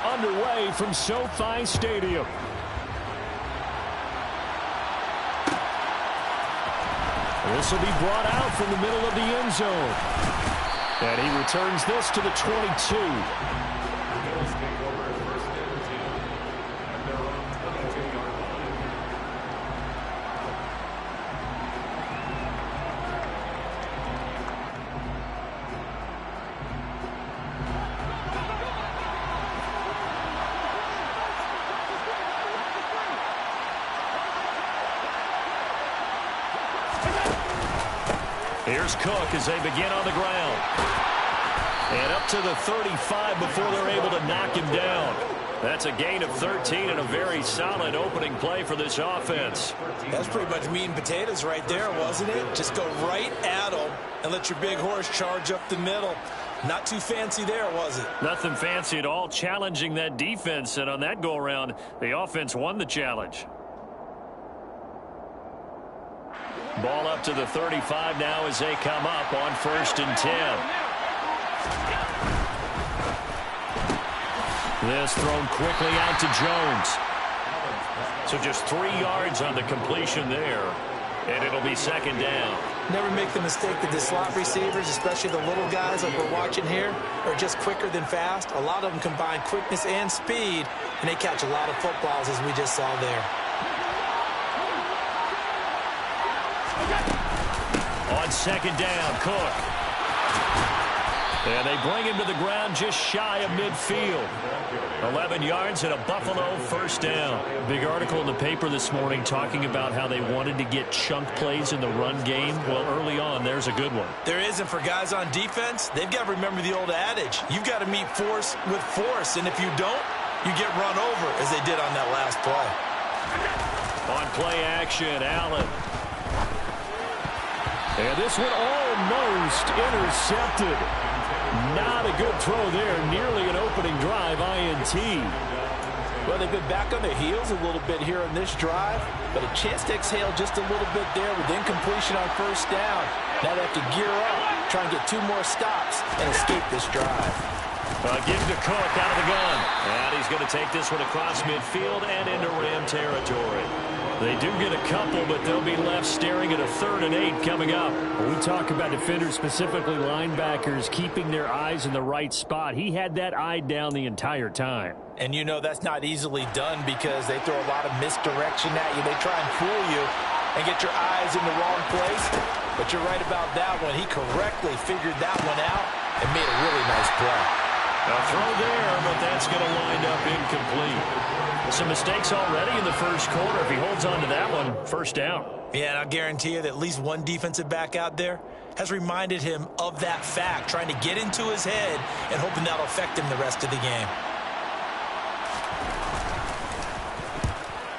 underway from SoFi Stadium. This will be brought out from the middle of the end zone. And he returns this to the 22. Here's Cook as they begin on the ground. And up to the 35 before they're able to knock him down. That's a gain of 13 and a very solid opening play for this offense. That's pretty much meat and potatoes right there, wasn't it? Just go right at them and let your big horse charge up the middle. Not too fancy there, was it? Nothing fancy at all, challenging that defense. And on that go-around, the offense won the challenge. Ball up to the 35 now as they come up on 1st and 10. This thrown quickly out to Jones. So just 3 yards on the completion there. And it'll be 2nd down. Never make the mistake that the slot receivers, especially the little guys like we're watching here, are just quicker than fast. A lot of them combine quickness and speed, and they catch a lot of footballs as we just saw there. On 2nd down, Cook. And they bring him to the ground just shy of midfield. 11 yards and a Buffalo 1st down. Big article in the paper this morning talking about how they wanted to get chunk plays in the run game. Well, early on, there's a good one. There isn't for guys on defense. They've got to remember the old adage. You've got to meet force with force, and if you don't, you get run over, as they did on that last play. On play action, Allen. And this one almost intercepted. Not a good throw there. Nearly an opening drive INT. Well, they've been back on their heels a little bit here on this drive, but a chance to exhale just a little bit there with incompletion on 1st down. Now they have to gear up, try and get 2 more stops, and escape this drive. Give to Cook out of the gun. And he's going to take this one across midfield and into Ram territory. They do get a couple, but they'll be left staring at a 3rd and 8 coming up. When we talk about defenders, specifically linebackers, keeping their eyes in the right spot. He had that eye down the entire time. And you know that's not easily done because they throw a lot of misdirection at you. They try and fool you and get your eyes in the wrong place. But you're right about that one. He correctly figured that one out and made a really nice play. A throw there, but that's going to wind up incomplete. Some mistakes already in the 1st quarter. If he holds on to that one, 1st down. Yeah, and I'll guarantee you that at least one defensive back out there has reminded him of that fact, trying to get into his head and hoping that'll affect him the rest of the game.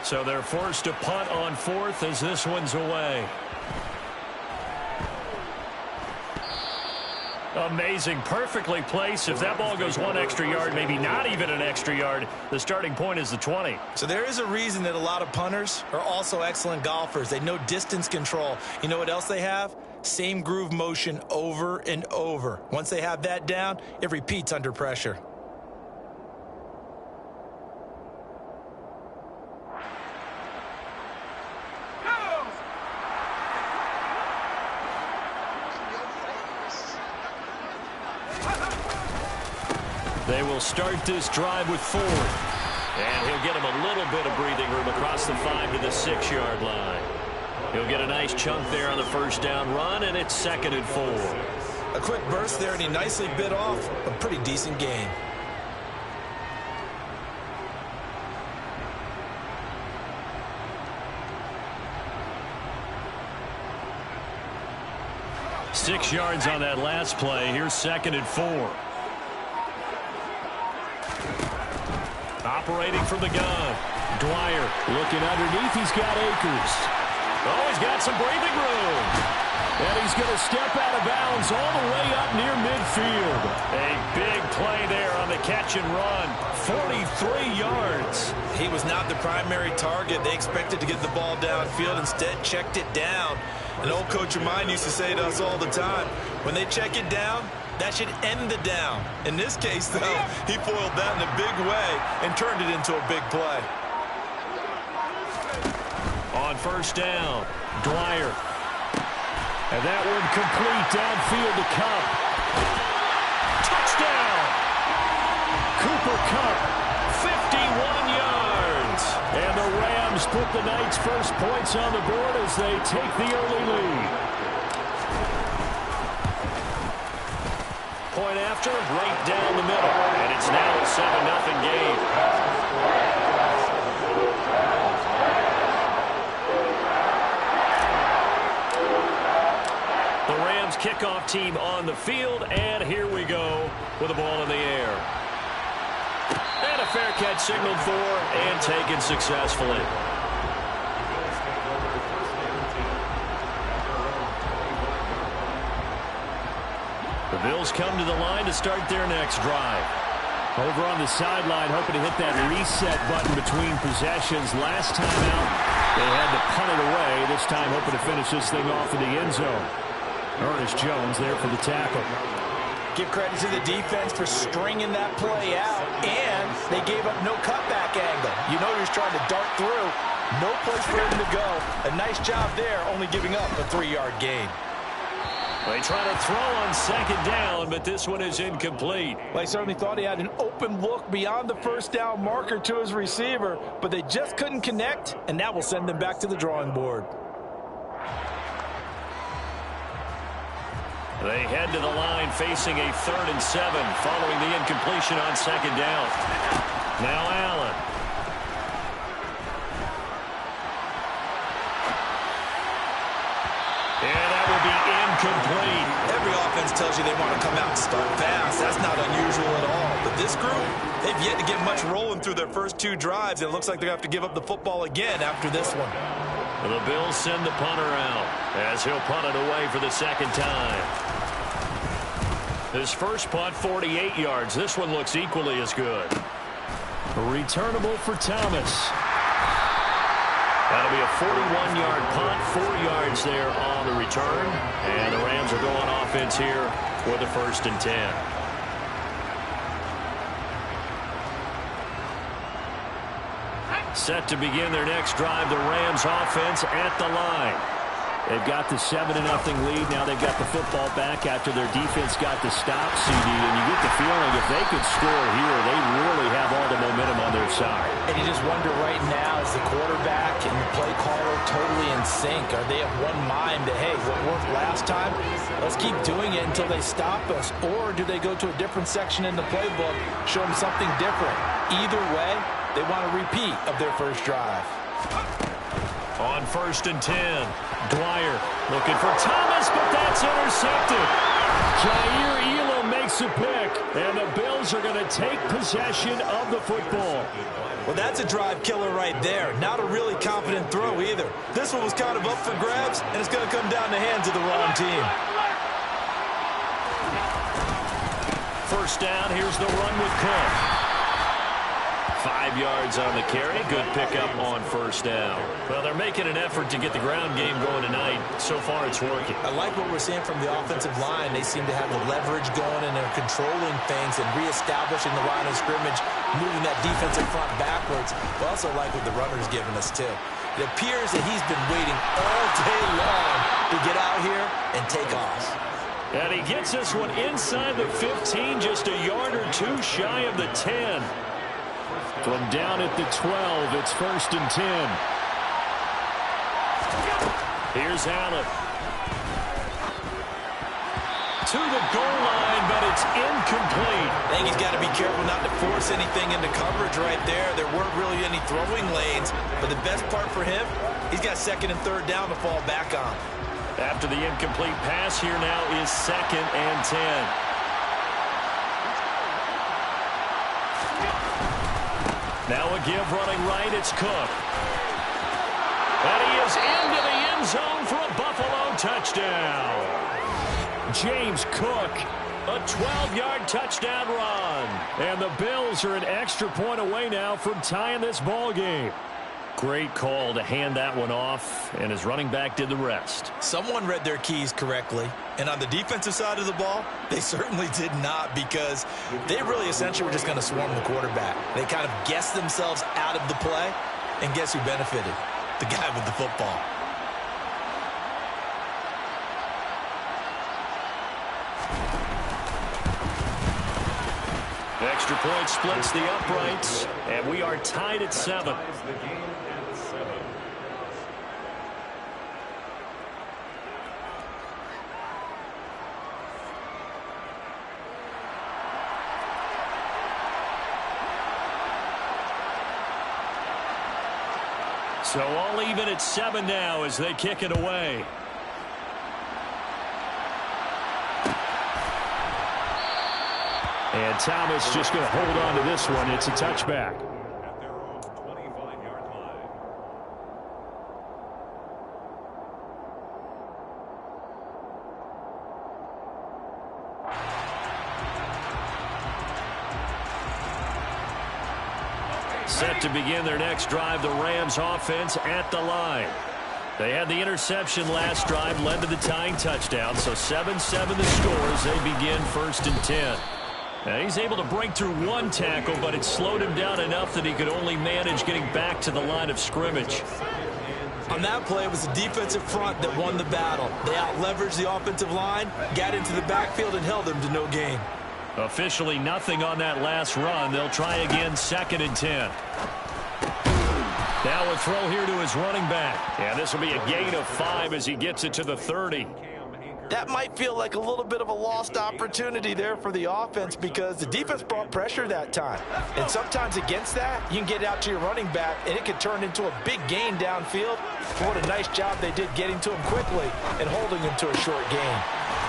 So they're forced to punt on 4th as this one's away. Amazing, perfectly placed. If that ball goes 1 extra yard, maybe not even an extra yard, the starting point is the 20. So there is a reason that a lot of punters are also excellent golfers. They know distance control. You know what else they have? Same groove motion over and over. Once they have that down, it repeats under pressure. They will start this drive with 4. And he'll get him a little bit of breathing room across the 5 to the 6-yard line. He'll get a nice chunk there on the 1st down run, and it's 2nd and 4. A quick burst there, and he nicely bit off a pretty decent gain. Six yards on that last play. Here's 2nd and 4. Operating from the gun. Dwyer looking underneath. He's got Akers. Oh, he's got some breathing room. And he's going to step out of bounds all the way up near midfield. A big play there on the catch and run. 43 yards. He was not the primary target. They expected to get the ball downfield. Instead, checked it down. An old coach of mine used to say to us all the time, when they check it down, That should end the down. In this case, though, he foiled that in a big way and turned it into a big play. On first down, Dwyer. And that one complete downfield to Kupp. Touchdown! Cooper Kupp, 51 yards. And the Rams put the night's first points on the board as they take the early lead. Point after, right down the middle. And it's now a 7-0 game. The Rams kickoff team on the field, and here we go with the ball in the air. And a fair catch signaled for and taken successfully. The Bills come to the line to start their next drive. Over on the sideline, hoping to hit that reset button between possessions. Last time out, they had to punt it away. This time, hoping to finish this thing off in the end zone. Ernest Jones there for the tackle. Give credit to the defense for stringing that play out, and they gave up no cutback angle. You know he was trying to dart through. No place for him to go. A nice job there, only giving up a 3-yard gain. They try to throw on second down, but this one is incomplete. Well, he certainly thought he had an open look beyond the first down marker to his receiver, but they just couldn't connect, and that will send them back to the drawing board. They head to the line facing a 3rd and 7 following the incompletion on second down. Now Allen. And that will be incomplete. Every offense tells you they want to come out and start fast. That's not unusual at all. But this group, they've yet to get much rolling through their first 2 drives. It looks like they're going to have to give up the football again after this one. The Bills send the punter out as he'll punt it away for the second time. His first punt, 48 yards. This one looks equally as good. Returnable for Thomas. That'll be a 41-yard punt, 4 yards there on the return. And the Rams are going offense here for the 1st and 10. Set to begin their next drive, the Rams offense at the line. They've got the 7-0 lead. Now they've got the football back after their defense got the stop, CD. And you get the feeling if they could score here, they really have all the momentum on their side. And you just wonder right now, is the quarterback and the play caller totally in sync? Are they of one mind that, hey, what worked last time, let's keep doing it until they stop us? Or do they go to a different section in the playbook, show them something different? Either way, they want a repeat of their first drive. On 1st and 10, Dwyer looking for Thomas, but that's intercepted. Jair Elam makes a pick, and the Bills are going to take possession of the football. Well, that's a drive killer right there. Not a really confident throw either. This one was kind of up for grabs, and it's going to come down the hands of the wrong team. First down, here's the run with Cook. 5 yards on the carry. Good pickup on first down. Well, they're making an effort to get the ground game going tonight. So far, it's working. I like what we're seeing from the offensive line. They seem to have the leverage going, and they're controlling things and reestablishing the line of scrimmage, moving that defensive front backwards. I also like what the runner's giving us, too. It appears that he's been waiting all day long to get out here and take off. And he gets this one inside the 15, just a yard or 2 shy of the 10. From down at the 12, it's 1st and 10. Here's Allen. To the goal line, but it's incomplete. I think he's got to be careful not to force anything into coverage right there. There weren't really any throwing lanes, but the best part for him, he's got 2nd and 3rd down to fall back on. After the incomplete pass, here now is 2nd and 10. Now a give running right, it's Cook. And he is into the end zone for a Buffalo touchdown. James Cook, a 12-yard touchdown run. And the Bills are an extra point away now from tying this ball game. Great call to hand that one off, and his running back did the rest. Someone read their keys correctly, and on the defensive side of the ball, they certainly did not, because they really essentially were just going to swarm the quarterback. They kind of guessed themselves out of the play, and guess who benefited? The guy with the football. Extra point splits the uprights, and we are tied at 7. So all even at 7 now as they kick it away. And Thomas just going to hold on to this one. It's a touchback. At their own 25-yard line. Set to begin their next drive, the Rams offense at the line. They had the interception last drive, led to the tying touchdown, so 7-7 the score as they begin 1st and 10. Now he's able to break through one tackle, but it slowed him down enough that he could only manage getting back to the line of scrimmage. On that play, it was the defensive front that won the battle. They out-leveraged the offensive line, got into the backfield, and held them to no gain. Officially nothing on that last run. They'll try again 2nd and 10. Now a throw here to his running back. And this will be a gain of 5 as he gets it to the 30. That might feel like a little bit of a lost opportunity there for the offense, because the defense brought pressure that time. And sometimes against that, you can get out to your running back, and it can turn into a big gain downfield. What a nice job they did getting to him quickly and holding him to a short gain.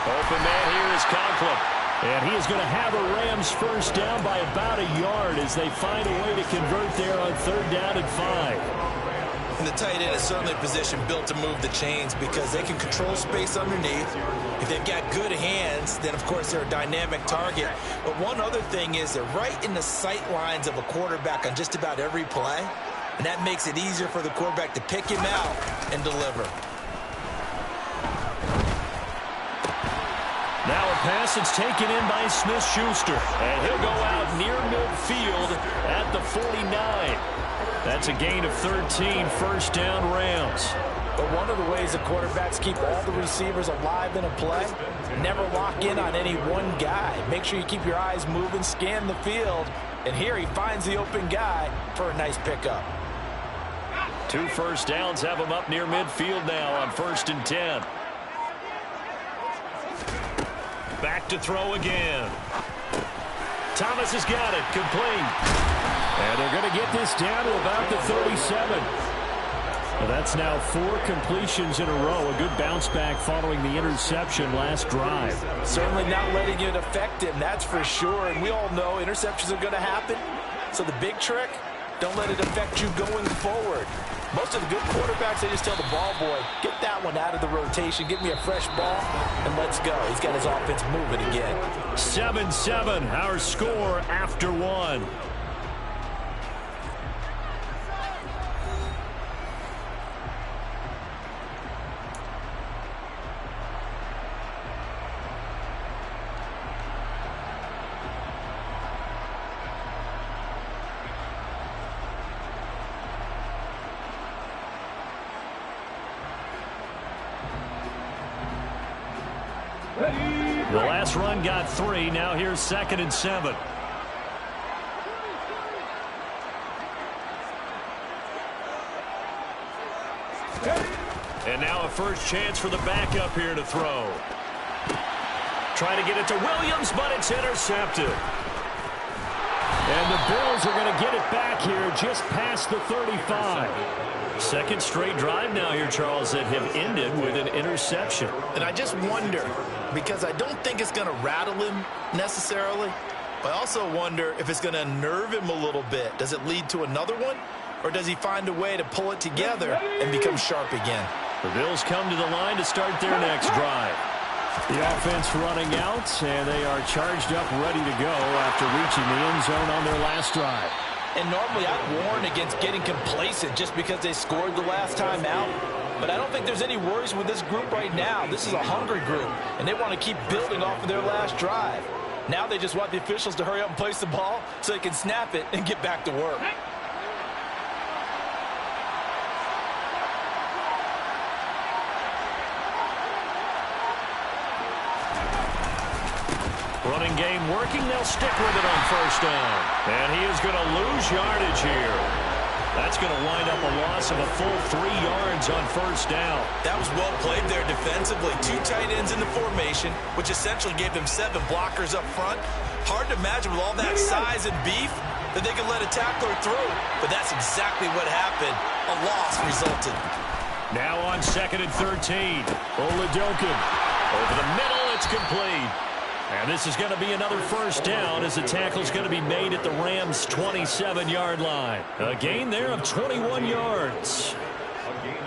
Open man here is Conklin. And he is going to have a Rams first down by about a yard as they find a way to convert there on 3rd down and 5. And the tight end is certainly a position built to move the chains, because they can control space underneath. If they've got good hands, then of course they're a dynamic target. But one other thing is they're right in the sight lines of a quarterback on just about every play. And that makes it easier for the quarterback to pick him out and deliver. Now a pass that's taken in by Smith-Schuster. And he'll go out near midfield at the 49. That's a gain of 13, 1st down Rams. But one of the ways the quarterbacks keep all the receivers alive in a play, never lock in on any one guy. Make sure you keep your eyes moving, scan the field. And here he finds the open guy for a nice pickup. 2 first downs have him up near midfield now on 1st and 10. Back to throw again. Thomas has got it, complete. And they're going to get this down to about the 37. Well, that's now 4 completions in a row. A good bounce back following the interception last drive. Certainly not letting it affect him, that's for sure. And we all know interceptions are going to happen. So the big trick, don't let it affect you going forward. Most of the good quarterbacks, they just tell the ball boy, get that one out of the rotation, give me a fresh ball, and let's go. He's got his offense moving again. 7-7, our score after 1. The last run got 3. Now here's 2nd and 7. And now a first chance for the backup here to throw. Trying to get it to Williams, but it's intercepted. And the Bills are going to get it back here just past the 35. 2nd straight drive now here, Charles, that have ended with an interception. And I just wonder, because I don't think it's going to rattle him necessarily, but I also wonder if it's going to unnerve him a little bit. Does it lead to another one? Or does he find a way to pull it together and become sharp again? The Bills come to the line to start their next drive. The offense running out, and they are charged up, ready to go after reaching the end zone on their last drive. And normally I'd warn against getting complacent just because they scored the last time out. But I don't think there's any worries with this group right now. This is a hungry group, and they want to keep building off of their last drive. Now they just want the officials to hurry up and place the ball so they can snap it and get back to work. Running game working. They'll stick with it on first down. And he is going to lose yardage here. That's going to wind up a loss of a full 3 yards on first down. That was well played there defensively. 2 tight ends in the formation, which essentially gave them 7 blockers up front. Hard to imagine with all that size and beef that they could let a tackler through. But that's exactly what happened. A loss resulted. Now on 2nd and 13. Oladokin. Over the middle, it's complete. And this is going to be another first down as the tackle is going to be made at the Rams' 27-yard line. A gain there of 21 yards.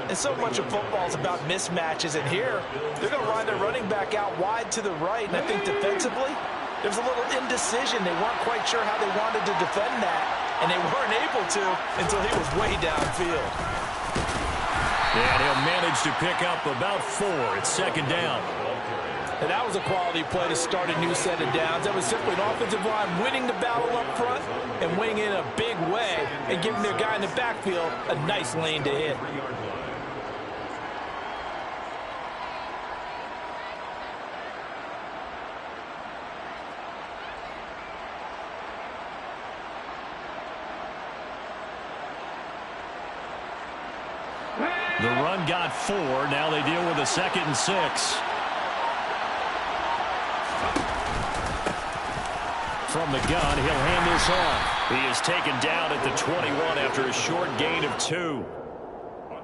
And so much of football is about mismatches. And here, they're going to run their running back out wide to the right. And I think defensively, there's a little indecision. They weren't quite sure how they wanted to defend that. And they weren't able to until he was way downfield. And he'll manage to pick up about 4. It's 2nd down. And that was a quality play to start a new set of downs. That was simply an offensive line winning the battle up front and winning in a big way and giving their guy in the backfield a nice lane to hit. The run got 4. Now they deal with a 2nd and 6. From the gun, he'll hand this off. He is taken down at the 21 after a short gain of 2.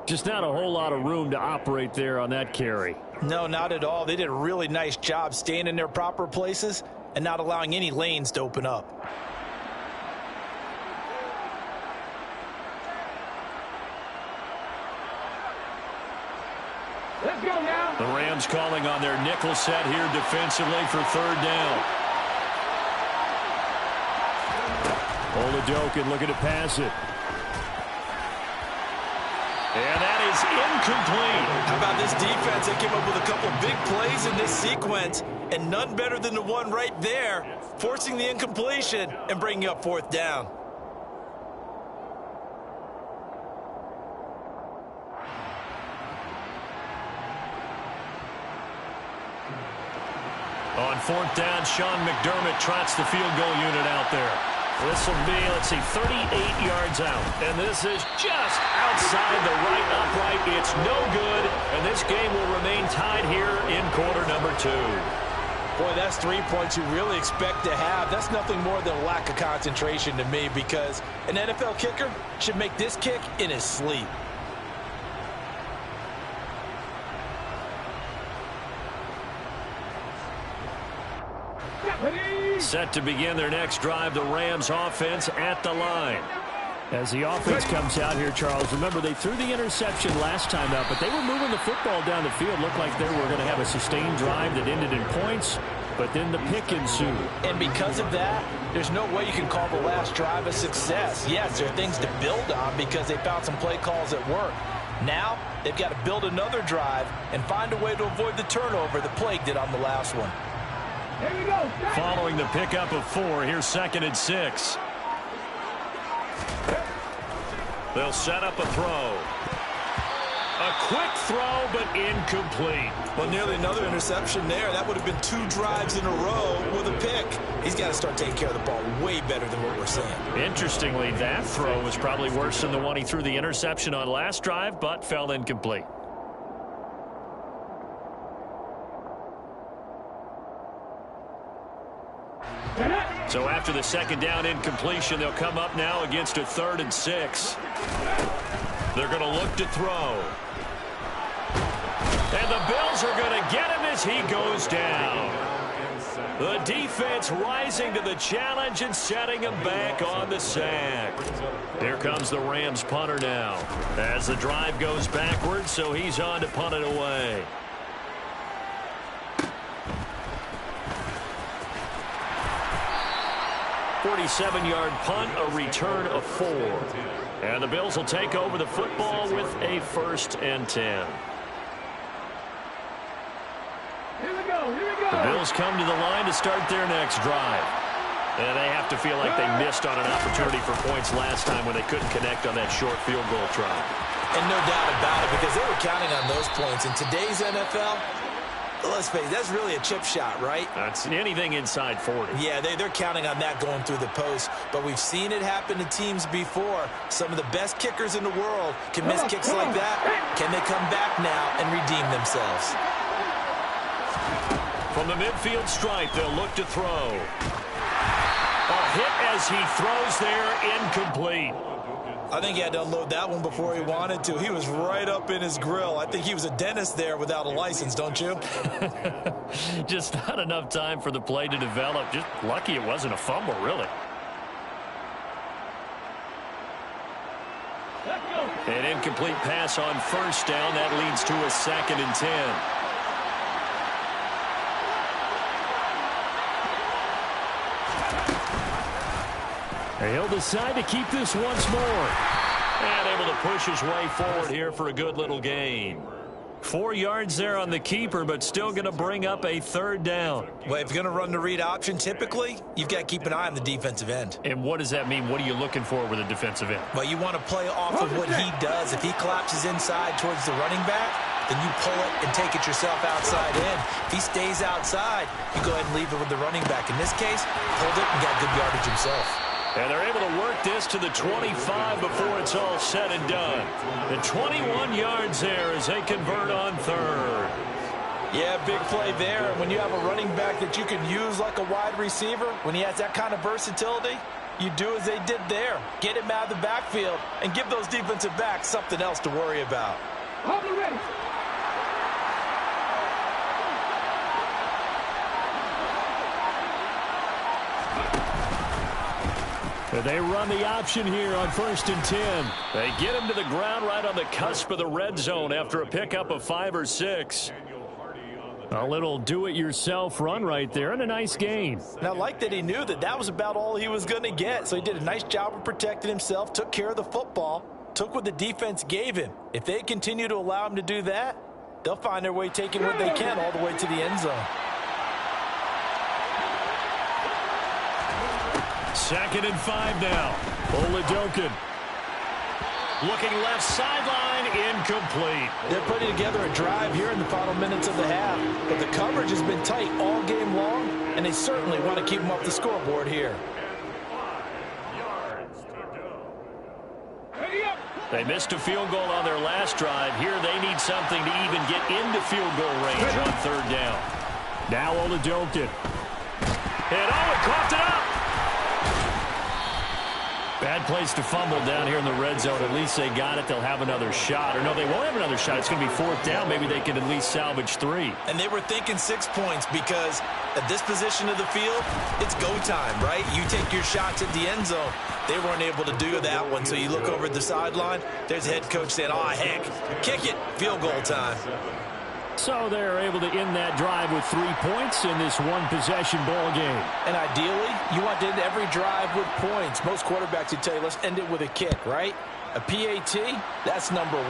Just not a whole lot of room to operate there on that carry. No, not at all. They did a really nice job staying in their proper places and not allowing any lanes to open up. Let's go now. The Rams calling on their nickel set here defensively for 3rd down. Oladokin looking to pass it. And that is incomplete. How about this defense? They came up with a couple big plays in this sequence, and none better than the one right there, forcing the incompletion and bringing up 4th down. On 4th down, Sean McDermott trots the field goal unit out there. This will be, let's see, 38 yards out. And this is just outside the right upright. It's no good. And this game will remain tied here in quarter number 2. Boy, that's 3 points you really expect to have. That's nothing more than a lack of concentration to me, because an NFL kicker should make this kick in his sleep. Set to begin their next drive, the Rams offense at the line. As the offense comes out here, Charles, remember they threw the interception last time out, but they were moving the football down the field. Looked like they were going to have a sustained drive that ended in points, but then the pick ensued. And because of that, there's no way you can call the last drive a success. Yes, there are things to build on because they found some play calls that work. Now, they've got to build another drive and find a way to avoid the turnover that plagued it on the last one. Here we go. Following the pickup of 4, here's 2nd and 6. They'll set up a throw. A quick throw, but incomplete. Well, nearly another interception there. That would have been 2 drives in a row with a pick. He's got to start taking care of the ball way better than what we're seeing. Interestingly, that throw was probably worse than the one he threw the interception on last drive, but fell incomplete. So after the 2nd down incompletion, they'll come up now against a 3rd and 6. They're going to look to throw. And the Bills are going to get him as he goes down. The defense rising to the challenge and setting him back on the sack. Here comes the Rams punter now. As the drive goes backwards, so he's on to punt it away. 47-yard punt, a return of 4. And the Bills will take over the football with a 1st and 10. Here we go. The Bills come to the line to start their next drive. And they have to feel like they missed on an opportunity for points last time when they couldn't connect on that short field goal try. And no doubt about it, because they were counting on those points. In today's NFL, let's face it, that's really a chip shot, right? That's anything inside 40. Yeah, they're counting on that going through the post. But we've seen it happen to teams before. Some of the best kickers in the world can miss kicks like that. Can they come back now and redeem themselves? From the midfield stripe, they'll look to throw. A hit as he throws there, incomplete. I think he had to unload that one before he wanted to. He was right up in his grill. I think he was a dentist there without a license, don't you? Just not enough time for the play to develop. Just lucky it wasn't a fumble, really. An incomplete pass on 1st down. That leads to a 2nd and 10. He'll decide to keep this once more. And able to push his way forward here for a good little gain. 4 yards there on the keeper, but still going to bring up a 3rd down. Well, if you're going to run the read option, typically, you've got to keep an eye on the defensive end. And what does that mean? What are you looking for with a defensive end? Well, you want to play off of what he does. If he collapses inside towards the running back, then you pull it and take it yourself outside in. If he stays outside, you go ahead and leave it with the running back. In this case, pulled it and got good yardage himself. And they're able to work this to the 25 before it's all said and done. The 21 yards there as they convert on 3rd. Yeah, big play there. And when you have a running back that you can use like a wide receiver, when he has that kind of versatility, you do as they did there. Get him out of the backfield and give those defensive backs something else to worry about. Hold it ready. They run the option here on 1st and 10. They get him to the ground right on the cusp of the red zone after a pickup of 5 or 6. A little do-it-yourself run right there and a nice gain. And I like that he knew that that was about all he was going to get. So he did a nice job of protecting himself, took care of the football, took what the defense gave him. If they continue to allow him to do that, they'll find their way taking what they can all the way to the end zone. 2nd and 5 now. Oladokin. Looking left sideline, incomplete. They're putting together a drive here in the final minutes of the half. But the coverage has been tight all game long, and they certainly want to keep them off the scoreboard here. They missed a field goal on their last drive. Here they need something to even get into field goal range on 3rd down. Now Oladokin. And he coughed it up. Bad place to fumble down here in the red zone. At least they got it. They'll have another shot. Or no, they won't have another shot. It's going to be 4th down. Maybe they can at least salvage 3. And they were thinking 6 points because at this position of the field, it's go time, right? You take your shots at the end zone. They weren't able to do that one. So you look over at the sideline. There's the head coach saying, oh, heck, kick it. Field goal time. So they're able to end that drive with 3 points in this one-possession ball game. And ideally, you want to end every drive with points. Most quarterbacks would tell you, let's end it with a kick, right? A PAT, that's number 1.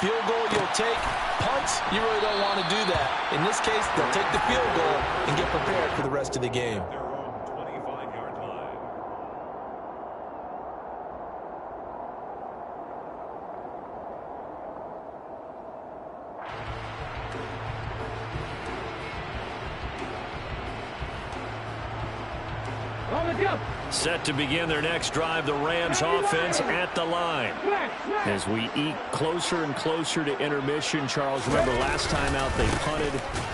Field goal you'll take. Punts, you really don't want to do that. In this case, they'll take the field goal and get prepared for the rest of the game. Set to begin their next drive, the Rams offense at the line. As we eke closer and closer to intermission, Charles, remember last time out they punted.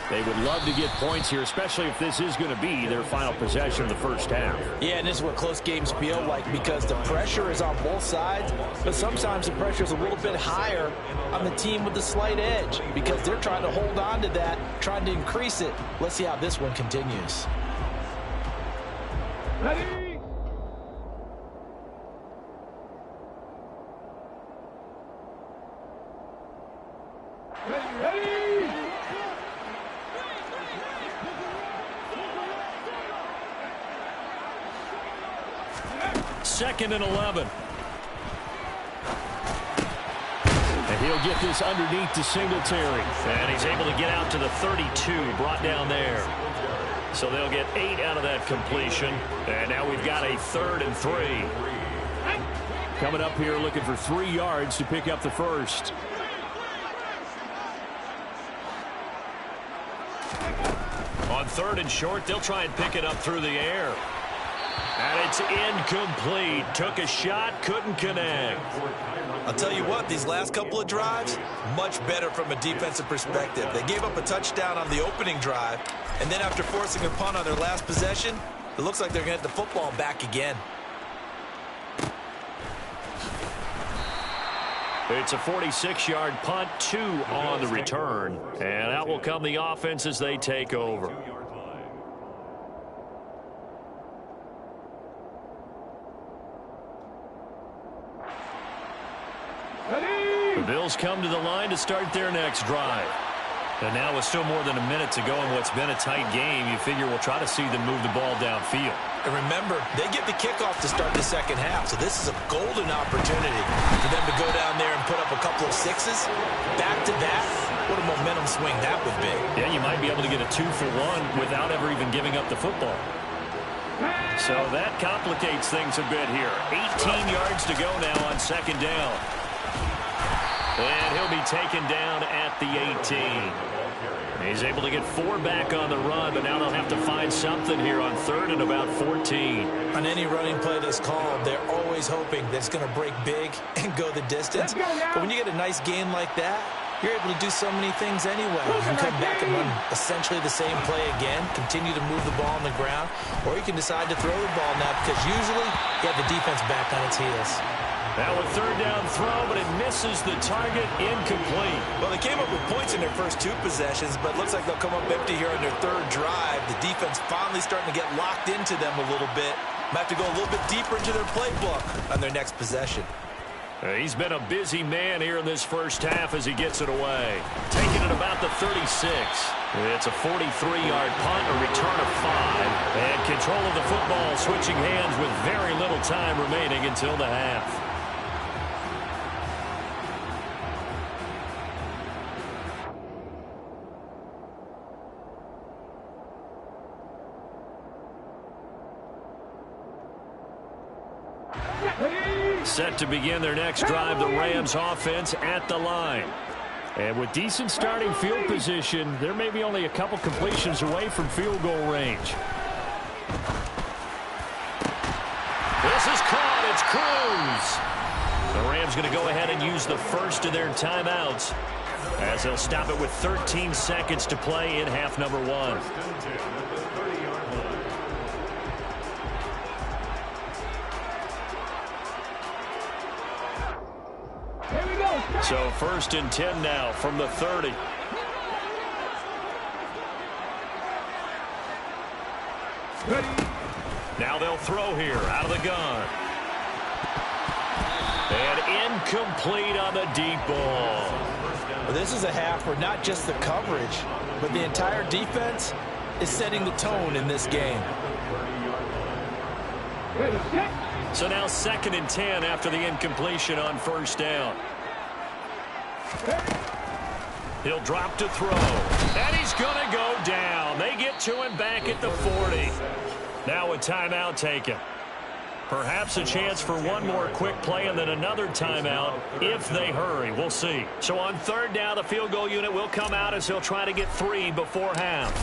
They would love to get points here, especially if this is going to be their final possession of the first half. Yeah, and this is what close games feel like because the pressure is on both sides, but sometimes the pressure is a little bit higher on the team with the slight edge because they're trying to hold on to that, trying to increase it. Let's see how this one continues. Ready? Ready? 2nd and 11. And he'll get this underneath to Singletary. And he's able to get out to the 32, brought down there. So they'll get 8 out of that completion. And now we've got a 3rd and 3. Coming up here looking for 3 yards to pick up the first. On 3rd and short, they'll try and pick it up through the air. And it's incomplete. Took a shot, couldn't connect. I'll tell you what, these last couple of drives, much better from a defensive perspective. They gave up a touchdown on the opening drive, and then after forcing a punt on their last possession, it looks like they're going to get the football back again. It's a 46-yard punt, 2 on the return. And out will come the offense as they take over. The Bills come to the line to start their next drive. And now with still more than a minute to go in what's been a tight game, you figure we'll try to see them move the ball downfield. And remember, they get the kickoff to start the second half, so this is a golden opportunity for them to go down there and put up a couple of 6s. Back-to-back, what a momentum swing that would be. Yeah, you might be able to get a 2-for-1 without ever even giving up the football. So that complicates things a bit here. 18 yards to go now on 2nd down. And he'll be taken down at the 18. He's able to get 4 back on the run, but now they'll have to find something here on 3rd and about 14. On any running play that's called, they're always hoping that it's going to break big and go the distance. But when you get a nice gain like that, you're able to do so many things anyway. You can come back and run essentially the same play again, continue to move the ball on the ground, or you can decide to throw the ball now because usually you have the defense back on its heels. Now a 3rd down throw, but it misses the target, incomplete. Well, they came up with points in their first 2 possessions, but it looks like they'll come up empty here on their 3rd drive. The defense finally starting to get locked into them a little bit. Might have to go a little bit deeper into their playbook on their next possession. He's been a busy man here in this first half as he gets it away. Taking it about the 36. It's a 43-yard punt, a return of 5. And control of the football switching hands with very little time remaining until the half. Set to begin their next drive, the Rams offense at the line. And with decent starting field position, there may be only a couple completions away from field goal range. This is caught. It's Cruz. The Rams going to go ahead and use the first of their timeouts as they'll stop it with 13 seconds to play in half number 1. So 1st and 10 now from the 30. Now they'll throw here out of the gun. And incomplete on the deep ball. Well, this is a half where not just the coverage, but the entire defense is setting the tone in this game. So now 2nd and 10 after the incompletion on 1st down. He'll drop to throw. And he's going to go down. They get to him back at the 40. Now a timeout taken. Perhaps a chance for one more quick play and then another timeout if they hurry. We'll see. So on 3rd down, the field goal unit will come out as they'll try to get 3 before half.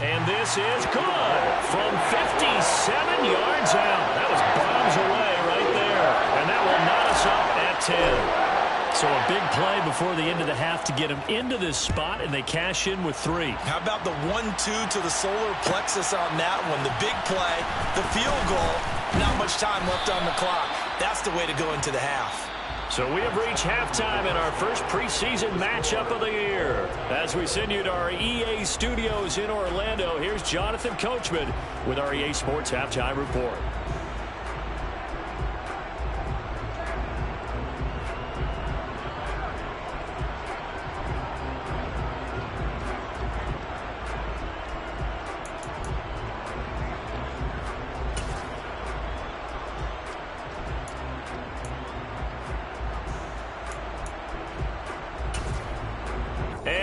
And this is good from 57 yards out. That was bombs away right there. And that will knot us up at 10. So a big play before the end of the half to get them into this spot, and they cash in with 3. How about the 1-2 to the solar plexus on that one? The big play, the field goal, not much time left on the clock. That's the way to go into the half. So we have reached halftime in our first preseason matchup of the year. As we send you to our EA studios in Orlando, here's Jonathan Coachman with our EA Sports Halftime Report.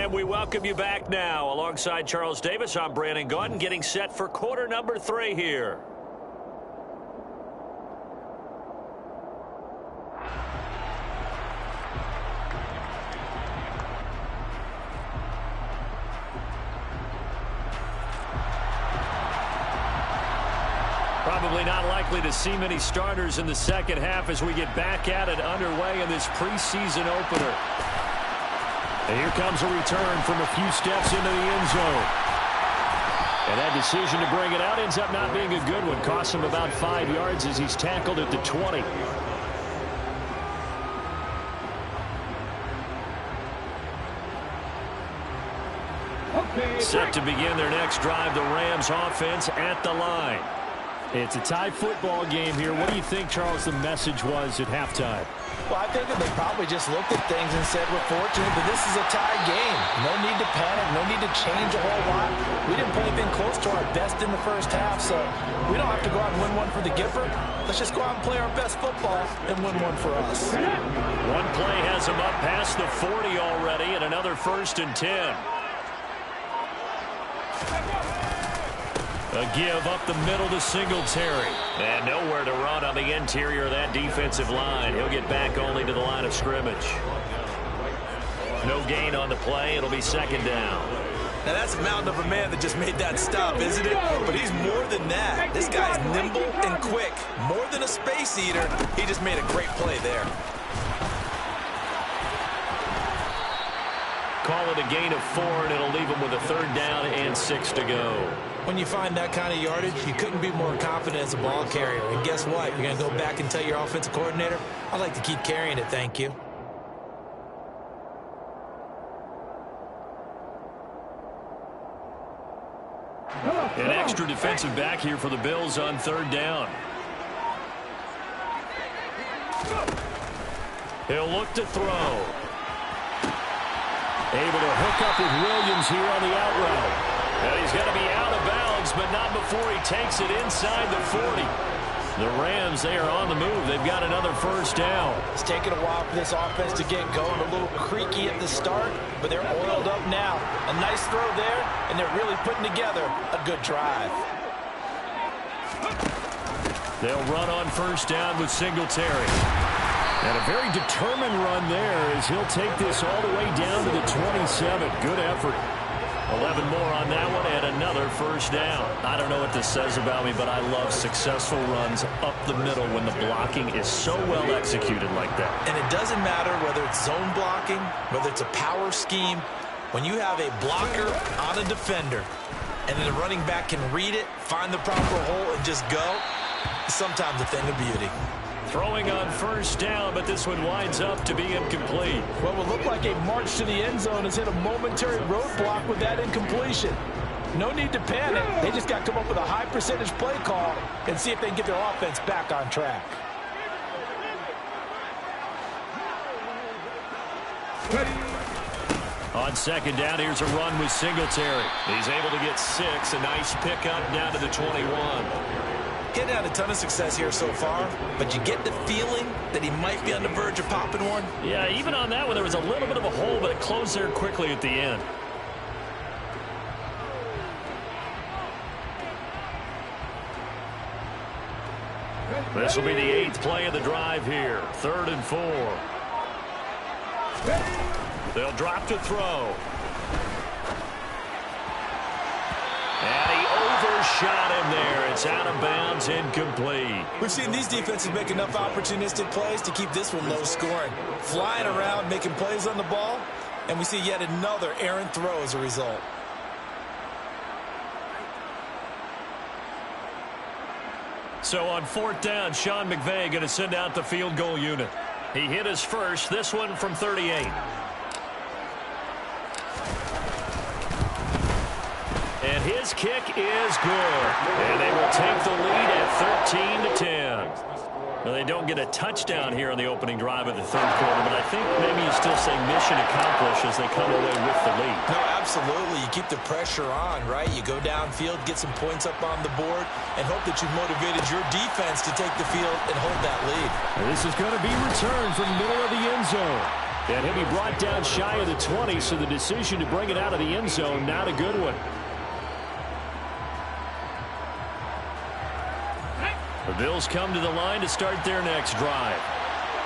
And we welcome you back now. Alongside Charles Davis, I'm Brandon Gaudin, getting set for quarter number 3 here. Probably not likely to see many starters in the second half as we get back at it underway in this preseason opener. And here comes a return from a few steps into the end zone. And that decision to bring it out ends up not being a good one. Costs him about 5 yards as he's tackled at the 20. Set to begin their next drive, the Rams offense at the line. It's a tie football game here. What do you think, Charles, the message was at halftime? Well, I think that they probably just looked at things and said, we're fortunate, but this is a tie game. No need to panic. No need to change a whole lot. We didn't play anything close to our best in the first half, so we don't have to go out and win one for the Gipper. Let's just go out and play our best football and win one for us. One play has him up past the 40 already, and another 1st and 10. A give up the middle to Singletary. And nowhere to run on the interior of that defensive line. He'll get back only to the line of scrimmage. No gain on the play. It'll be 2nd down. Now that's a mountain of a man that just made that stop, isn't it? But he's more than that. This guy's nimble and quick. More than a space eater. He just made a great play there. Call it a gain of 4, and it'll leave him with a 3rd down and 6 to go. When you find that kind of yardage, you couldn't be more confident as a ball carrier. And guess what? You're going to go back and tell your offensive coordinator, I'd like to keep carrying it, thank you. An extra defensive back here for the Bills on 3rd down. He'll look to throw. Able to hook up with Williams here on the out route. And he's going to be out of bounds, but not before he takes it inside the 40. The Rams, they are on the move. They've got another 1st down. It's taken a while for this offense to get going. A little creaky at the start, but they're oiled up now. A nice throw there, and they're really putting together a good drive. They'll run on 1st down with Singletary. And a very determined run there as he'll take this all the way down to the 27. Good effort. 11 more on that one and another 1st down. I don't know what this says about me, but I love successful runs up the middle when the blocking is so well executed like that. And it doesn't matter whether it's zone blocking, whether it's a power scheme. When you have a blocker on a defender and then the running back can read it, find the proper hole, and just go, it's sometimes a thing of beauty. Throwing on 1st down, but this one winds up to be incomplete. What will look like a march to the end zone has hit a momentary roadblock with that incompletion. No need to panic. They just got to come up with a high percentage play call and see if they can get their offense back on track. On 2nd down, here's a run with Singletary. He's able to get 6. A nice pickup down to the 21. Getting had a ton of success here so far, but you get the feeling that he might be on the verge of popping one. Yeah, even on that one, there was a little bit of a hole, but it closed there quickly at the end. This will be the 8th play of the drive here. 3rd and 4. They'll drop to throw. And he overshot him there. It's out of bounds, incomplete. We've seen these defenses make enough opportunistic plays to keep this one low scoring. Flying around, making plays on the ball, and we see yet another errant throw as a result. So on 4th down, Sean McVay going to send out the field goal unit. He hit his first, this one from 38. And his kick is good. And they will take the lead at 13-10. Now, they don't get a touchdown here on the opening drive of the 3rd quarter, but I think maybe you still say mission accomplished as they come away with the lead. No, absolutely. You keep the pressure on, right? You go downfield, get some points up on the board, and hope that you've motivated your defense to take the field and hold that lead. And this is going to be returned from the middle of the end zone. And he'll be brought down shy of the 20, so the decision to bring it out of the end zone, not a good one. The Bills come to the line to start their next drive.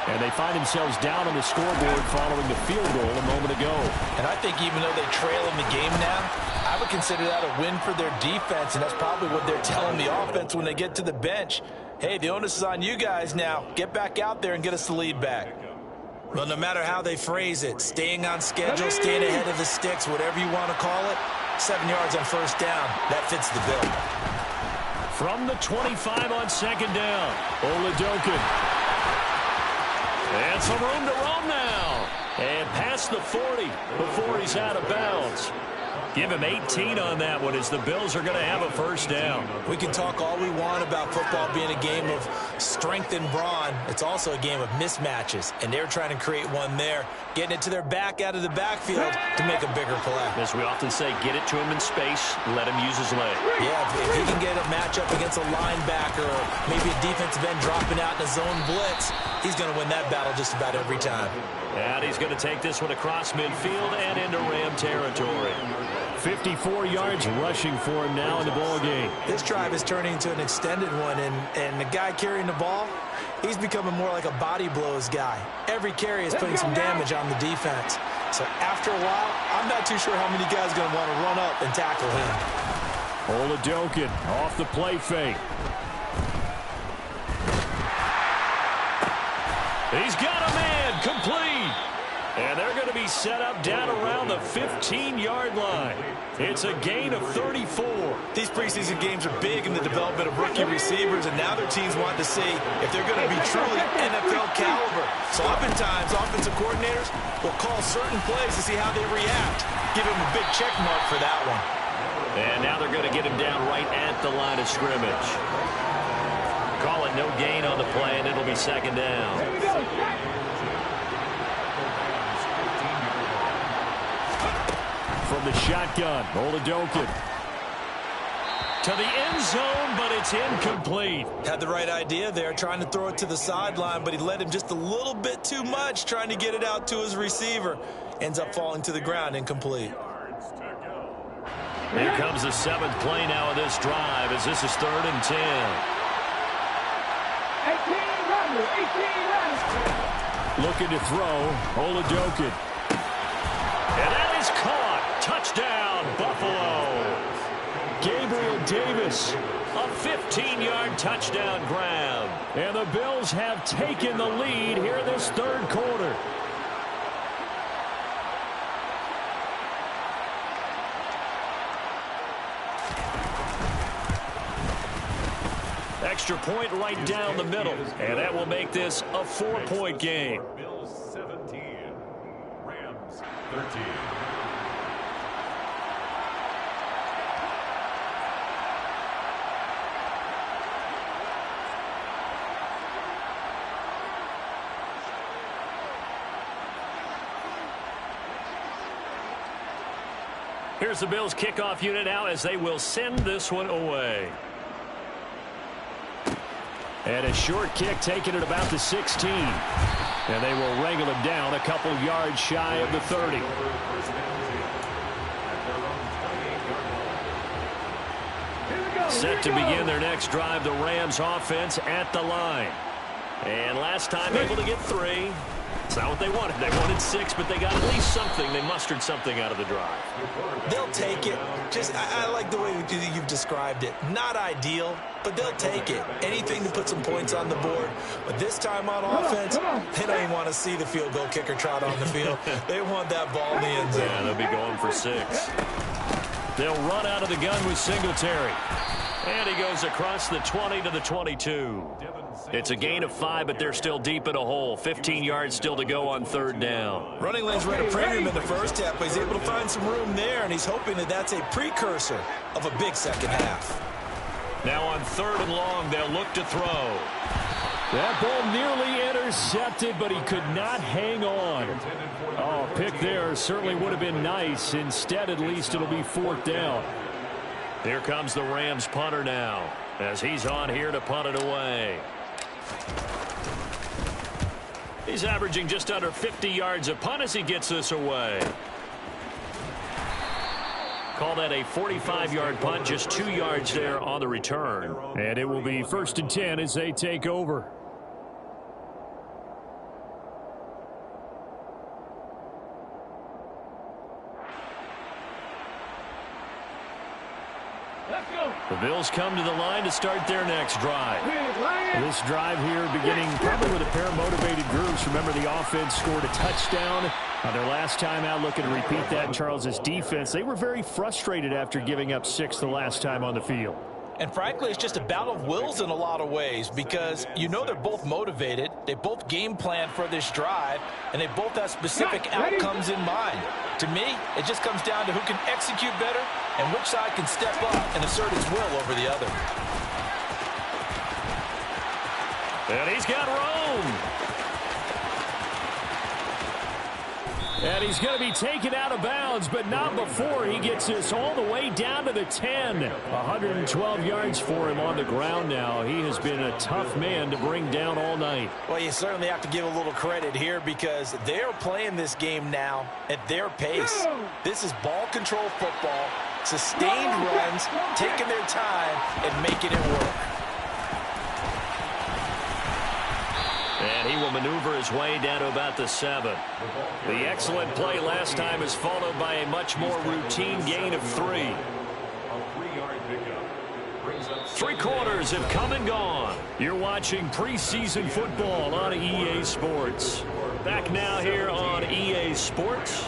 And they find themselves down on the scoreboard following the field goal a moment ago. And I think even though they trail in the game now, I would consider that a win for their defense, and that's probably what they're telling the offense when they get to the bench. Hey, the onus is on you guys now. Get back out there and get us the lead back. Well, no matter how they phrase it, staying on schedule, staying ahead of the sticks, whatever you want to call it, 7 yards on first down, that fits the bill. From the 25 on second down, Oladokin. And some room to roam now. And past the 40 before he's out of bounds. Give him 18 on that one as the Bills are going to have a first down. We can talk all we want about football being a game of strength and brawn. It's also a game of mismatches, and they're trying to create one there, getting it to their back out of the backfield to make a bigger play. As we often say, get it to him in space, let him use his leg. Yeah, if he can get a matchup against a linebacker or maybe a defensive end dropping out in a zone blitz, he's going to win that battle just about every time. And he's going to take this one across midfield and into Ram territory. 54 yards rushing for him now in the ball game. This drive is turning into an extended one, and the guy carrying the ball, he's becoming more like a body blows guy. Every carry is putting some damage on the defense. So after a while, I'm not too sure how many guys are going to want to run up and tackle him. Oladokin off the play fake. He's got a man complete. And they're going to be set up down around the 15-yard line. It's a gain of 34. These preseason games are big in the development of rookie receivers, and now their teams want to see if they're going to be truly NFL caliber. So oftentimes, offensive coordinators will call certain plays to see how they react. Give them a big check mark for that one. And now they're going to get him down right at the line of scrimmage. Call it no gain on the play, and it'll be second down. From the shotgun, Oladokin. To the end zone, but it's incomplete. Had the right idea there, trying to throw it to the sideline, but he led him just a little bit too much, trying to get it out to his receiver. Ends up falling to the ground, incomplete. Here comes the 7th play now of this drive, as this is 3rd and 10. 18 runners, 18 runners. Looking to throw, Oladokin. And that is caught. Touchdown, Buffalo. Gabriel Davis, a 15-yard touchdown grab. And the Bills have taken the lead here in this 3rd quarter. Extra point right down the middle. And that will make this a 4-point game. Bills 17, Rams 13. Here's the Bills kickoff unit now as they will send this one away. And a short kick taken at about the 16. And they will wrangle him down a couple yards shy of the 30. Set to begin their next drive, the Rams offense at the line. And last time able to get 3. It's not what they wanted. They wanted 6, but they got at least something. They mustered something out of the drive. They'll take it. I like the way you've described it. Not ideal, but they'll take it. Anything to put some points on the board. But this time on offense, they don't even want to see the field goal kicker trot on the field. They want that ball in the end zone. Yeah, they'll be going for 6. They'll run out of the gun with Singletary. And he goes across the 20 to the 22. It's a gain of 5, but they're still deep in a hole. 15 yards still to go on 3rd down. Running lanes were at a premium in the first half, but he's able to find some room there, and he's hoping that that's a precursor of a big second half. Now on 3rd and long, they'll look to throw. That ball nearly intercepted, but he could not hang on. Oh, pick there certainly would have been nice. Instead, at least it'll be 4th down. Here comes the Rams punter now, as he's on here to punt it away. He's averaging just under 50 yards a punt as he gets this away. Call that a 45-yard punt, just 2 yards there on the return. And it will be 1st and 10 as they take over. The Bills come to the line to start their next drive. This drive here beginning probably with a pair of motivated groups. Remember, the offense scored a touchdown on their last time out. Looking to repeat that in Charles's defense. They were very frustrated after giving up 6 the last time on the field. And frankly, it's just a battle of wills in a lot of ways because you know they're both motivated. They both game plan for this drive, and they both have specific outcomes in mind. To me, it just comes down to who can execute better and which side can step up and assert its will over the other. And he's got room. And he's going to be taken out of bounds, but not before he gets this all the way down to the 10. 112 yards for him on the ground now. He has been a tough man to bring down all night. Well, you certainly have to give a little credit here because they're playing this game now at their pace. This is ball control football, sustained runs, taking their time and making it work. And he will maneuver his way down to about the 7. The excellent play last time is followed by a much more routine gain of 3. A 3-yard pickup brings up 3 quarters have come and gone. You're watching preseason football on EA Sports. Back now here on EA Sports.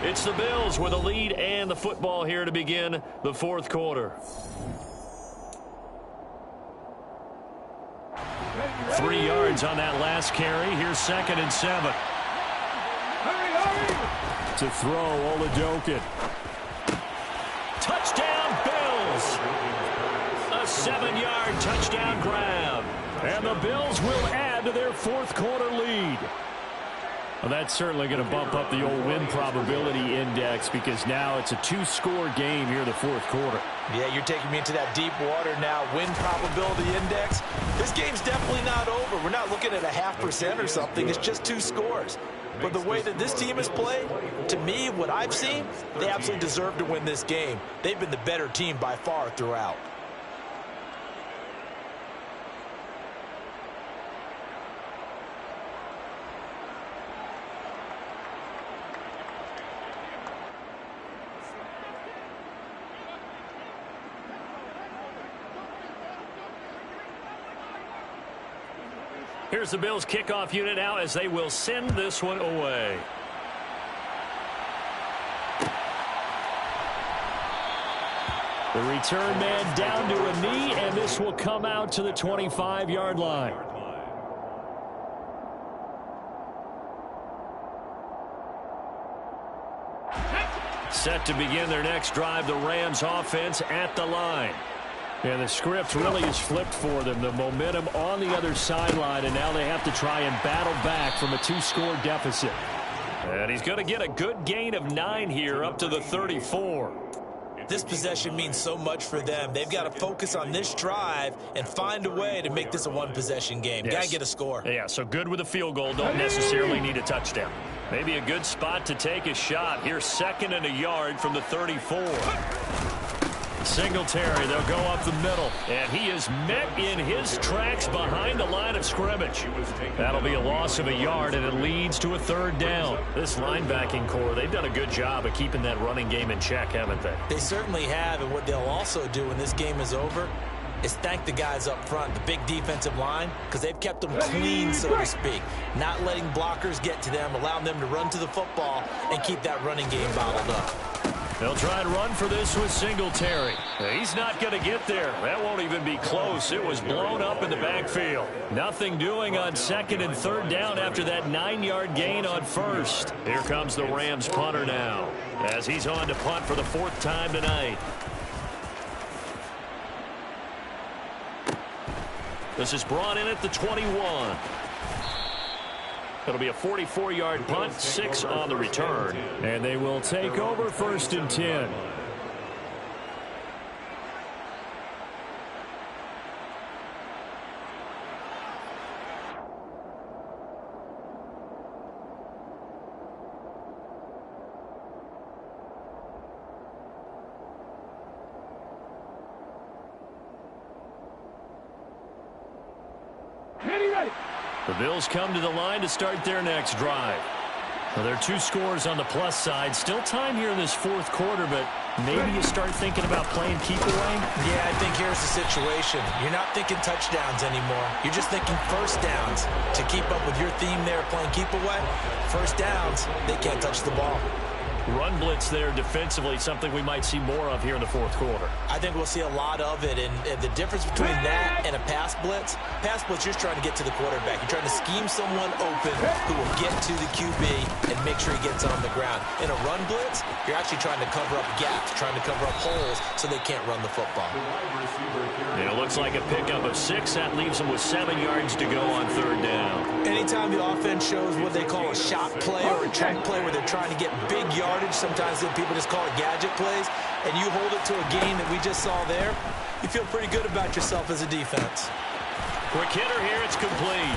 It's the Bills with a lead and the football here to begin the 4th quarter. 3 yards on that last carry. Here's 2nd and 7. To throw, Oladokin. Touchdown, Bills. A 7-yard touchdown grab. And the Bills will add to their 4th quarter lead. Well, that's certainly going to bump up the old win probability index because now it's a 2-score game here in the 4th quarter. Yeah, you're taking me into that deep water now. Win probability index. This game's definitely not over. We're not looking at a 0.5% or something. It's just 2 scores. But the way that this team has played, to me, what I've seen, they absolutely deserve to win this game. They've been the better team by far throughout. Here's the Bills kickoff unit now as they will send this one away. The return man down to a knee, and this will come out to the 25-yard line. Set to begin their next drive, the Rams offense at the line. And the script really is flipped for them. The momentum on the other sideline, and now they have to try and battle back from a 2-score deficit. And he's going to get a good gain of 9 here up to the 34. This possession means so much for them. They've got to focus on this drive and find a way to make this a one-possession game. Yes. Got to get a score. Yeah, so good with a field goal. Don't necessarily need a touchdown. Maybe a good spot to take a shot. Here's 2nd and a yard from the 34. Singletary, they'll go up the middle, and he is met in his tracks behind the line of scrimmage. That'll be a loss of a yard, and it leads to a 3rd down. This linebacking core, they've done a good job of keeping that running game in check, haven't they? They certainly have, and what they'll also do when this game is over is thank the guys up front, the big defensive line, because they've kept them clean, so to speak. Not letting blockers get to them, allowing them to run to the football and keep that running game bottled up. They'll try and run for this with Singletary. He's not going to get there. That won't even be close. It was blown up in the backfield. Nothing doing on 2nd and 3rd down after that 9-yard gain on 1st. Here comes the Rams punter now as he's on to punt for the 4th time tonight. This is brought in at the 21. It'll be a 44-yard punt, 6 on the return. And they will take over 1st and 10. The Bills come to the line to start their next drive. Well, there are 2 scores on the plus side. Still time here in this fourth quarter, but maybe you start thinking about playing keep away? Yeah, I think here's the situation. You're not thinking touchdowns anymore. You're just thinking first downs. To keep up with your theme there, playing keep away, first downs, they can't touch the ball. Run blitz there defensively, something we might see more of here in the fourth quarter. I think we'll see a lot of it, and the difference between that and a pass blitz, you're just trying to get to the quarterback. You're trying to scheme someone open who will get to the QB and make sure he gets on the ground. In a run blitz, you're actually trying to cover up gaps, trying to cover up holes so they can't run the football. And it looks like a pickup of 6. That leaves them with 7 yards to go on third down. Anytime the offense shows what they call a shot play or a trick play where they're trying to get big yardage, sometimes people just call it gadget plays, and you hold it to a gain that we just saw there, you feel pretty good about yourself as a defense. Quick hitter here, it's complete.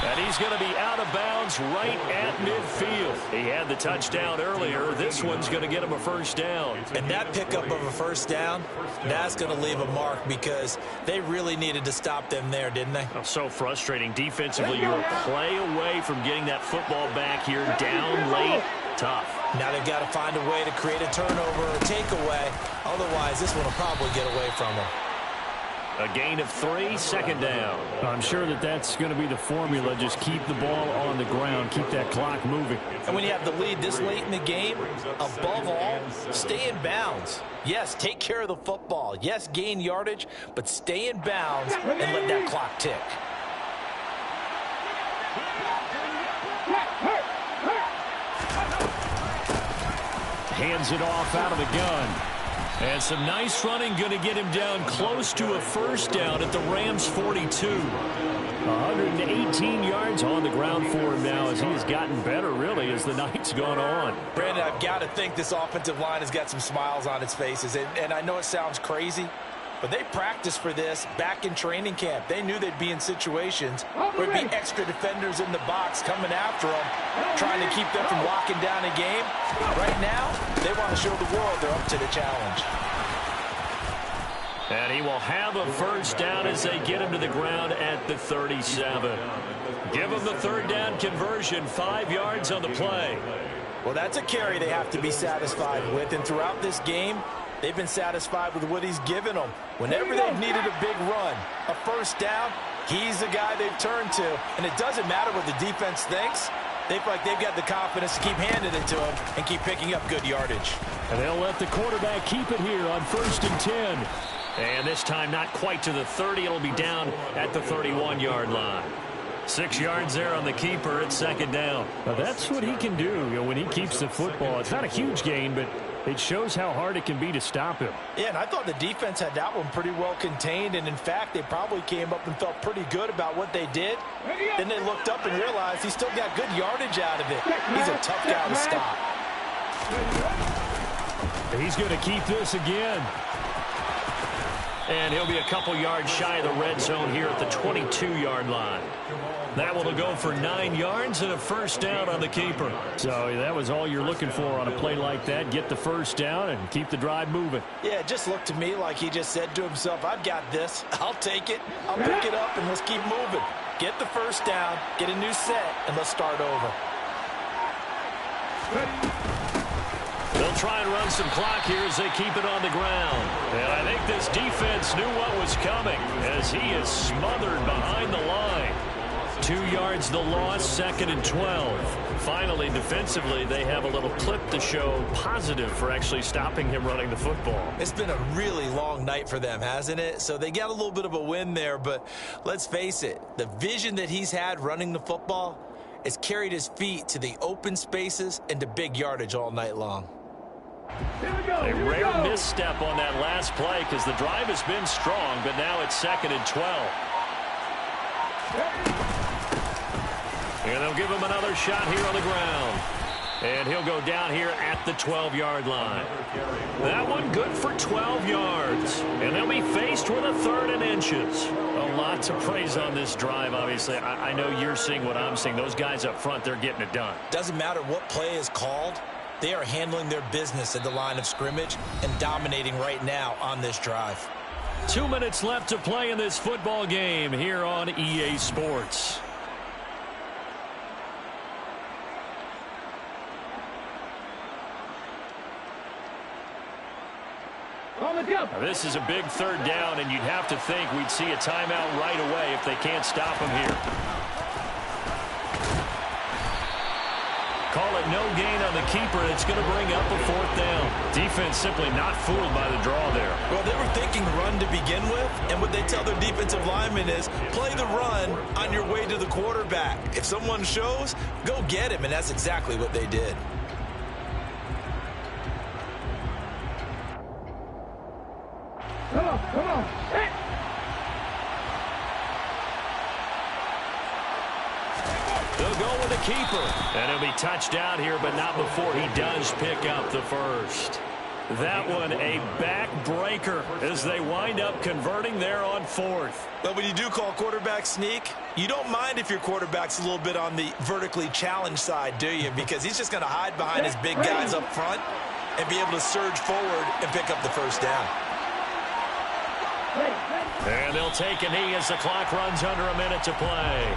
And he's going to be out of bounds right at midfield. He had the touchdown earlier. This one's going to get him a first down. And that pickup of a first down, that's going to leave a mark because they really needed to stop them there, didn't they? Oh, so frustrating. Defensively, you're a play away from getting that football back here down late. Tough. Now they've got to find a way to create a turnover or takeaway. Otherwise, this one will probably get away from them. A gain of 3, second down. I'm sure that's going to be the formula. Just keep the ball on the ground. Keep that clock moving. And when you have the lead this late in the game, above all, stay in bounds. Yes, take care of the football. Yes, gain yardage, but stay in bounds and let that clock tick. Hands it off out of the gun. And some nice running going to get him down close to a first down at the Rams' 42. 118 yards on the ground for him now as he has gotten better, really, as the night's gone on. Brandon, I've got to think this offensive line has got some smiles on its faces. And I know it sounds crazy, but they practiced for this back in training camp. They knew they'd be in situations where there'd be extra defenders in the box coming after them, trying to keep them from locking down a game. Right now, they want to show the world they're up to the challenge. And he will have a first down as they get him to the ground at the 37. Give him the third down conversion, 5 yards on the play. Well, that's a carry they have to be satisfied with. And throughout this game, they've been satisfied with what he's given them. Whenever they've needed a big run, a first down, he's the guy they've turned to. And it doesn't matter what the defense thinks. They feel like they've got the confidence to keep handing it to him and keep picking up good yardage. And they'll let the quarterback keep it here on 1st and 10. And this time not quite to the 30. It'll be down at the 31-yard line. 6 yards there on the keeper at second down. Now that's what he can do, when he keeps the football. It's not a huge gain, but it shows how hard it can be to stop him. Yeah, and I thought the defense had that one pretty well contained. And, in fact, they probably came up and felt pretty good about what they did. Then they looked up and realized he still got good yardage out of it. He's a tough guy to stop. He's going to keep this again. And he'll be a couple yards shy of the red zone here at the 22-yard line. That one will go for 9 yards and a first down on the keeper. So that was all you're looking for on a play like that. Get the first down and keep the drive moving. Yeah, it just looked to me like he just said to himself, I've got this. I'll take it. I'll pick it up, and let's keep moving. Get the first down, get a new set, and let's start over. They'll try and run some clock here as they keep it on the ground. And I think this defense knew what was coming as he is smothered behind the line. 2 yards the loss, 2nd and 12. Finally, defensively, they have a little clip to show positive for actually stopping him running the football. It's been a really long night for them, hasn't it? So they got a little bit of a win there, but let's face it, the vision that he's had running the football has carried his feet to the open spaces and to big yardage all night long. A rare misstep on that last play because the drive has been strong, but now it's 2nd and 12. And they'll give him another shot here on the ground. And he'll go down here at the 12-yard line. That one good for 12 yards. And they'll be faced with a 3rd and inches. A lot to praise on this drive, obviously. I know you're seeing what I'm seeing. Those guys up front, they're getting it done. Doesn't matter what play is called. They are handling their business at the line of scrimmage and dominating right now on this drive. 2 minutes left to play in this football game here on EA Sports. On the jump. Now, this is a big third down, and you'd have to think we'd see a timeout right away if they can't stop him here. Call it no gain on the keeper, and it's going to bring up a 4th down. Defense simply not fooled by the draw there. Well, they were thinking run to begin with, and what they tell their defensive linemen is play the run on your way to the quarterback. If someone shows, go get him, and that's exactly what they did. Come on, come on. Hey. They'll go with the keeper. And he'll be touched out here, but not before he does pick up the first. That one a backbreaker as they wind up converting there on 4th. But when you do call quarterback sneak, you don't mind if your quarterback's a little bit on the vertically challenged side, do you? Because he's just going to hide behind his big guys up front and be able to surge forward and pick up the first down. And they'll take a knee as the clock runs under a minute to play.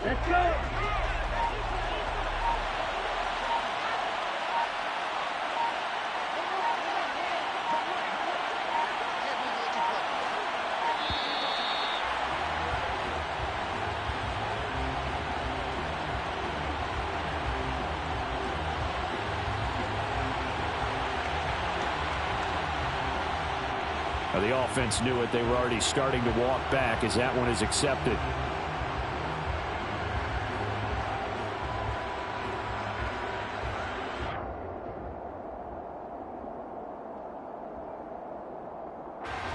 Let's go. Now, the offense knew it. They were already starting to walk back as that one is accepted.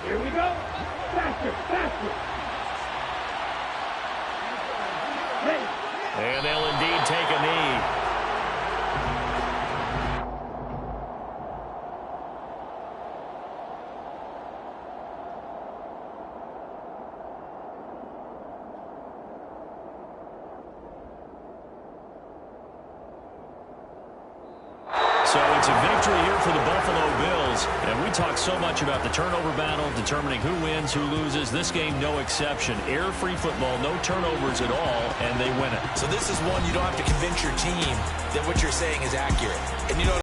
Here we go. Faster, faster. Hey. And they'll indeed take a knee. So it's a victory here for the Buffalo Bills. And we talk so much about the turnover battle, determining who wins, who loses. This game, no exception. Error-free football, no turnovers at all, and they win it. So this is one you don't have to convince your team that what you're saying is accurate. And you don't